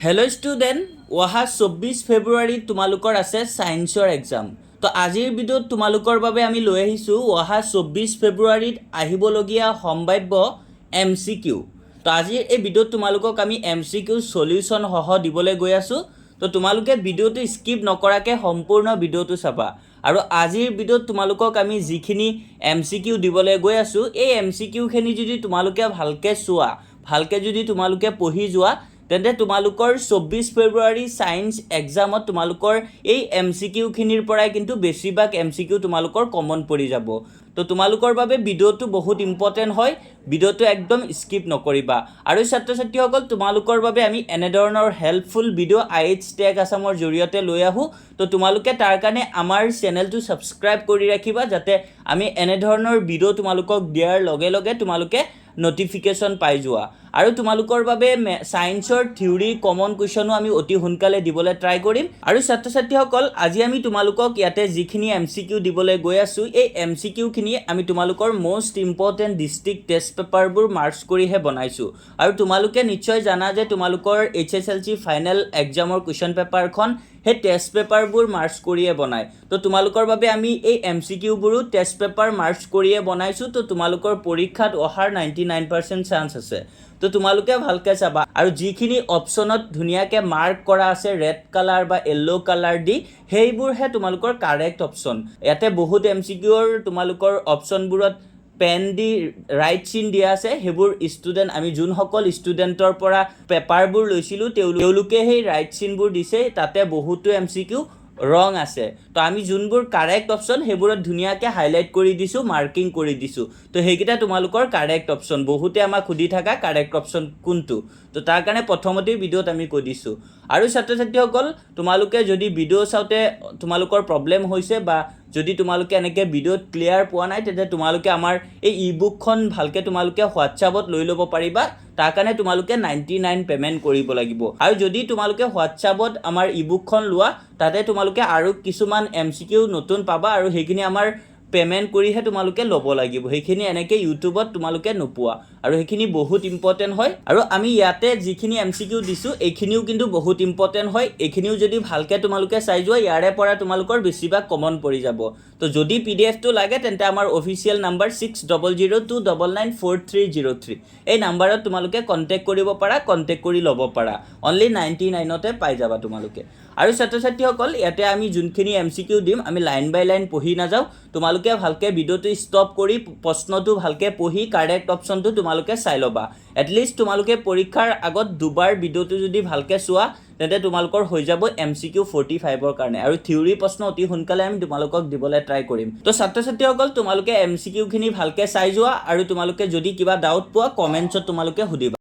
hello student অহা 24 ফেব্ৰুৱাৰীত তোমালোকৰ আছে সায়েন্সৰ এক্সাম তো আজিৰ ভিডিঅ'ত তোমালোকৰ বাবে আমি লৈ আহিছো অহা 24 ফেব্ৰুৱাৰীত আহিবলগীয়া সম্ভাব্য MCQ তো আজিৰ এই ভিডিঅ'ত তোমালোকক আমি MCQ সলিউশন সহ দিবলৈ গৈ আছো তো তোমালোকে ভিডিঅ'টো স্কিপ নকৰাকে সম্পূৰ্ণ ভিডিঅ'টো চাবা আৰু আজিৰ ভিডিঅ'ত তোমালোকক আমি যিখিনি MCQ দিবলৈ গৈ আছো এই MCQ খিনি যদি তোমালোকে ভালকে চোৱা ভালকে যদি তোমালোকে পঢ়ি যোৱা তেন্তে তোমালোকৰ 24 ফেব্ৰুৱাৰী সায়েন্স এক্সামত তোমালোকৰ এই MCQ খিনিৰ পৰাই কিন্তু বেছিভাগ MCQ তোমালোকৰ কমন পৰি যাব তো তোমালোকৰ বাবে ভিডিঅ'টো বহুত ইম্পৰ্টেন্ট হয় ভিডিঅ'টো একদম স্কিপ নকৰিবা আৰু ছাত্ৰ-ছাত্ৰীসকল তোমালোকৰ বাবে আমি এনেধৰণৰ হেল্পফুল ভিডিঅ' IH টেগ আসামৰ জৰিয়তে লৈ আহো তো তোমালোকে তাৰ কাৰণে আমাৰ চেনেলটো সাবস্ক্ৰাইব কৰি ৰাখিবা যাতে আমি এনেধৰণৰ ভিডিঅ' তোমালোকক দিয়াৰ লগে লগে তোমালোকে নোটিফিকেশন পাই যোৱা আৰু তোমালোকৰ বাবে সায়েন্সৰ থিওৰি কমন কোৱেশ্চনো আমি অতি সোনকালে দিবলৈ ট্ৰাই কৰিম আৰু ছাত্ৰ-ছাত্ৰীসকল আজি আমি তোমালোকক ইয়াতে যিখিনি MCQ দিবলৈ গৈ আছো এই MCQ খিনি আমি তোমালোকৰ মোস্ট ইম্পৰ্টেন্ট ডিস্ট্ৰিক্ট টেষ্ট পেপাৰবোৰ মাৰ্কস কৰিহে বনাইছো আৰু তোমালোকে নিশ্চয় জানা যে তোমালোকৰ HSLC ফাইনেল এক্সামৰ কোৱেশ্চন পেপাৰখন হে টেষ্ট পেপাৰবোৰ মাৰ্কস কৰিয়ে বনাই তো তোমালোকৰ বাবে আমি এই MCQ বোৰো টেষ্ট পেপাৰ মাৰ্কস কৰিয়ে বনাইছো তো তোমালোকৰ পৰীক্ষাত অহাৰ 99% চান্স আছে তো তোমালোকে ভালকে চাবা আৰু যিখিনি অপচনত ধুনিয়াকে মাৰ্ক কৰা আছে ৰেড কালাৰ বা yellow কালাৰ দি হেইবোৰ হে তোমালোকৰ কাৰেক্ট অপচন ইয়াতে বহুত MCQ ৰ তোমালোকৰ অপচনবোৰত পেন দি ৰাইট চিন দিয়া আছে হেবোৰ ষ্টুডেন্ট আমি যোন সকল ষ্টুডেন্টৰ পৰা পেপাৰবোৰ লৈছিলো তেওঁলোকে হেই ৰাইট চিনবোৰ দিছে তাতে বহুতো MCQ ৰং আছে তো আমি যোনবোৰ কাৰেক্ট অপচন হেবোৰত ধুনিয়াকে হাইলাইট কৰি দিছো মাৰ্কিং কৰি দিছো তো হেকিটা তোমালোকৰ কাৰেক্ট অপচন বহুতে আমাক খুদি থাকা কাৰেক্ট অপচন কোনটো তো তাৰ কাৰণে প্ৰথমতে ভিডিঅ'ত আমি কৈ দিছো আৰু ছাত্ৰ-ছাত্ৰীসকল তোমালোকে যদি ভিডিঅ' চাওতে তোমালোকৰ প্ৰবলেম হৈছে বা যদি তোমালোকে এনেকে ভিডিঅ'ত ক্লিয়াৰ পোৱা নাই তেতে তোমালোকে আমাৰ এই ইবুকখন ভালকে তোমালোকে হোৱাটছআপত লৈ ল'ব পাৰিবা তাৰ কাৰণে তোমালোকে 99 পেমেন্ট কৰিব লাগিব আৰু যদি তোমালোকে হোৱাটছআপত আমাৰ ইবুকখন লোৱা তাতে তোমালোকে আৰু কিছুমান MCQ নতুন পাবা আৰু হেখিনি আমাৰ পেমেন্ট কৰিহে তোমালোকে ল'ব লাগিব হেখিনি এনেকে ইউটিউবত তোমালোকে নোপোৱা আৰু হেখিনি বহুত ইম্পৰ্টেন্ট হয় আৰু আমি ইয়াতে যিখিনি MCQ দিছো এইখিনিও কিন্তু বহুত ইম্পৰ্টেন্ট হয় এইখিনিও যদি ভালকে তোমালোকে চাই যোৱা ইয়াৰে পৰা তোমালোকৰ বেছিভাগ কমন পৰি যাব তো যদি PDF টো লাগে তেন্তে আমাৰ অফিচিয়েল নাম্বাৰ 6002994303 এই নাম্বাৰত তোমালোকে কন্টাক্ট কৰিব পাৰা কন্টাক্ট কৰি ল'ব পাৰা অনলি 99 তে পাই যাবা তোমালোকে আৰু ছাত্ৰ-ছাত্ৰীসকল ইয়াতে আমি যোনখিনি MCQ দিম আমি লাইন বাই লাইন পঢ়ি না যাও তোমালোকে ভালকে ভিডিঅ'টো ষ্টপ কৰি প্ৰশ্নটো ভালকে পঢ়ি কাৰেক্ট অপচনটো তোমালোকে চাই লবা এটলিষ্ট তোমালোকে পৰীক্ষাৰ আগত দুবাৰ ভিডিঅ'টো যদি ভালকে চোৱা তেন্তে তোমালোকৰ হৈ যাব MCQ 45 ৰ কাৰণে আৰু থিওৰি প্ৰশ্ন অতি সোনকালে আমি তোমালোকক দিবলৈ ট্ৰাই কৰিম তো ছাত্ৰ-ছাত্ৰীসকল তোমালোকে MCQ খিনি ভালকে চাই যোৱা আৰু তোমালোকে যদি কিবা ডাউট পোৱা কমেন্টছত তোমালোকে সুধিবা